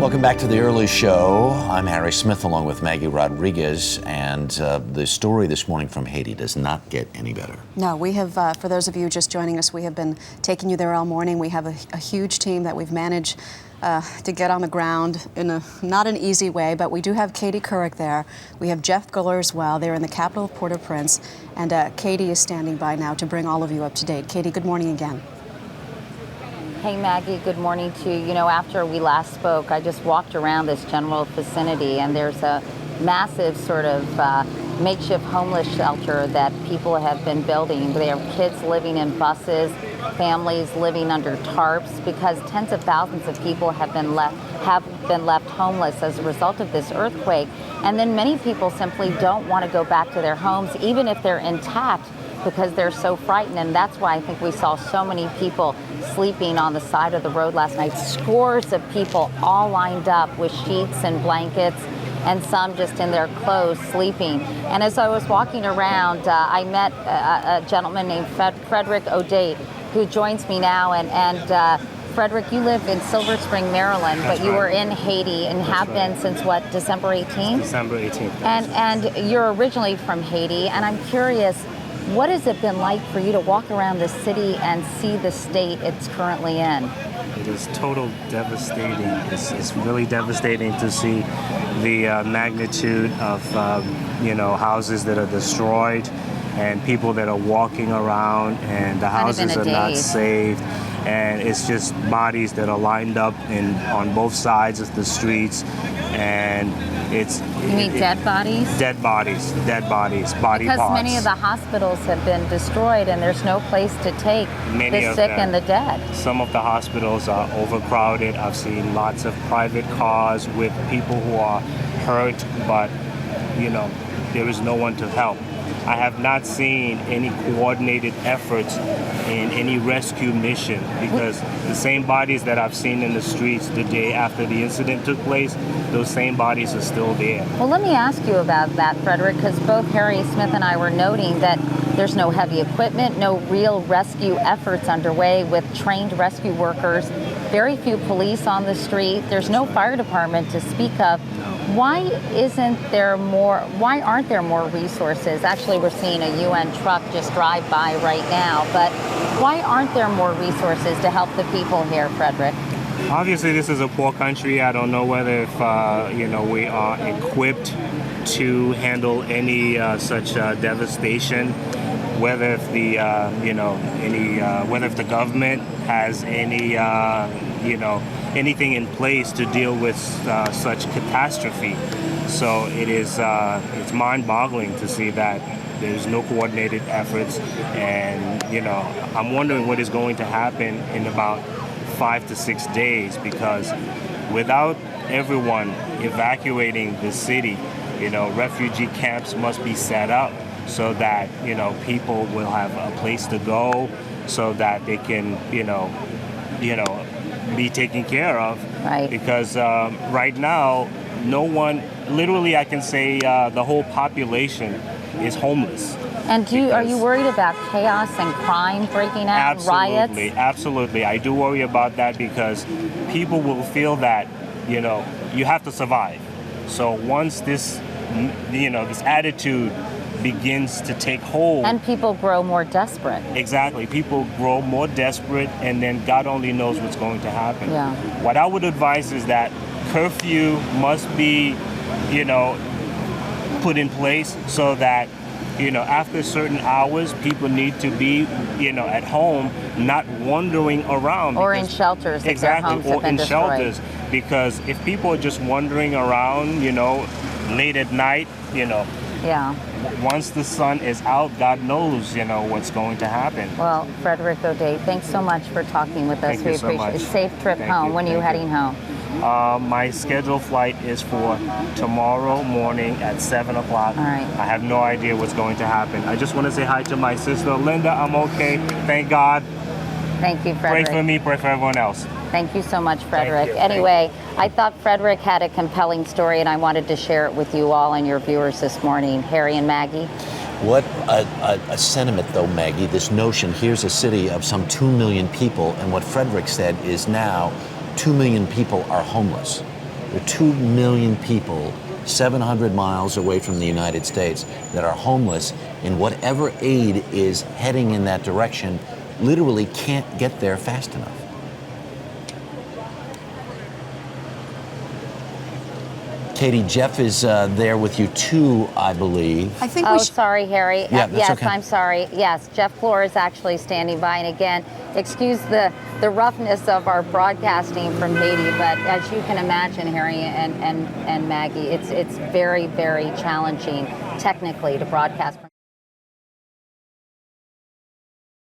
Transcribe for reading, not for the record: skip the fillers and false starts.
Welcome back to The Early Show. I'm Harry Smith along with Maggie Rodriguez, and the story this morning from Haiti does not get any better. No, we have, for those of you just joining us, we have been taking you there all morning. We have a huge team that we've managed to get on the ground in not an easy way, but we do have Katie Couric there. We have Jeff Guller as well. They're in the capital of Port-au-Prince, and Katie is standing by now to bring all of you up to date. Katie, good morning again. Hey Maggie, good morning to you. You know, after we last spoke, I just walked around this general vicinity, and there's a massive sort of makeshift homeless shelter that people have been building. They have kids living in buses, families living under tarps, because tens of thousands of people have been left homeless as a result of this earthquake. And then many people simply don't want to go back to their homes, even if they're intact, because they're so frightened. And that's why I think we saw so many people sleeping on the side of the road last night. Scores of people all lined up with sheets and blankets, and some just in their clothes sleeping. And as I was walking around, I met a gentleman named Frederick Auzate, who joins me now. And Frederick, you live in Silver Spring, Maryland, but you were in Haiti and have been since what, December 18th? December 18th. And you're originally from Haiti, and I'm curious, what has it been like for you to walk around the city and see the state it's currently in? It is total devastating. It's really devastating to see the magnitude of houses that are destroyed and people that are walking around, and the houses are not saved. And it's just bodies that are lined up on both sides of the streets, and You mean dead bodies? Dead bodies, body because parts. Because many of the hospitals have been destroyed, and there's no place to take the sick and the dead. Some of the hospitals are overcrowded. I've seen lots of private cars with people who are hurt, but there is no one to help. I have not seen any coordinated efforts in any rescue mission, because the same bodies that I've seen in the streets the day after the incident took place, those same bodies are still there. Well, let me ask you about that, Frederick, because both Harry Smith and I were noting that there's no heavy equipment, no real rescue efforts underway with trained rescue workers, very few police on the street, there's no fire department to speak of. Why aren't there more resources? Actually, we're seeing a UN truck just drive by right now, but why aren't there more resources to help the people here, Frederick? Obviously, this is a poor country. I don't know whether if we are equipped to handle any such devastation. Whether if the whether if the government has any anything in place to deal with such catastrophe. So it's mind-boggling to see that there's no coordinated efforts, and I'm wondering what is going to happen in about 5 to 6 days, because without everyone evacuating the city, refugee camps must be set up so that people will have a place to go, so that they can be taken care of. Right. Because right now, no one, literally I can say the whole population is homeless. And are you worried about chaos and crime breaking out, riots? Absolutely. I do worry about that, because people will feel that, you have to survive. So once this attitude begins to take hold. And people grow more desperate. Exactly. People grow more desperate, and then God only knows what's going to happen. Yeah. What I would advise is that curfew must be, put in place, so that, after certain hours, people need to be, at home, not wandering around. Or in shelters. Exactly. If their homes have been destroyed. Shelters. Because if people are just wandering around, late at night, Yeah. once the sun is out, God knows, what's going to happen. Well, Frederick Auzate, thanks so much for talking with us. Thank you so appreciate much. it. Safe trip home. When are you heading home? My scheduled flight is for tomorrow morning at 7 o'clock. All right. I have no idea what's going to happen. I just want to say hi to my sister, Linda. I'm okay. Thank God. Thank you, Frederick. Pray for me, pray for everyone else. Thank you so much, Frederick. Thank you. Anyway, I thought Frederick had a compelling story, and I wanted to share it with you all and your viewers this morning. Harry and Maggie. What a sentiment, though, Maggie, this notion, here's a city of some 2 million people, and what Frederick said is now 2 million people are homeless. There are 2 million people 700 miles away from the United States that are homeless, and whatever aid is heading in that direction literally can't get there fast enough. Katie, Jeff is there with you too, I believe. I think Oh, sorry, Harry. Yeah, that's yes, okay. I'm sorry. Yes, Jeff Floor is actually standing by. And again, excuse the roughness of our broadcasting from Haiti, but as you can imagine, Harry and Maggie, it's very, very challenging technically to broadcast from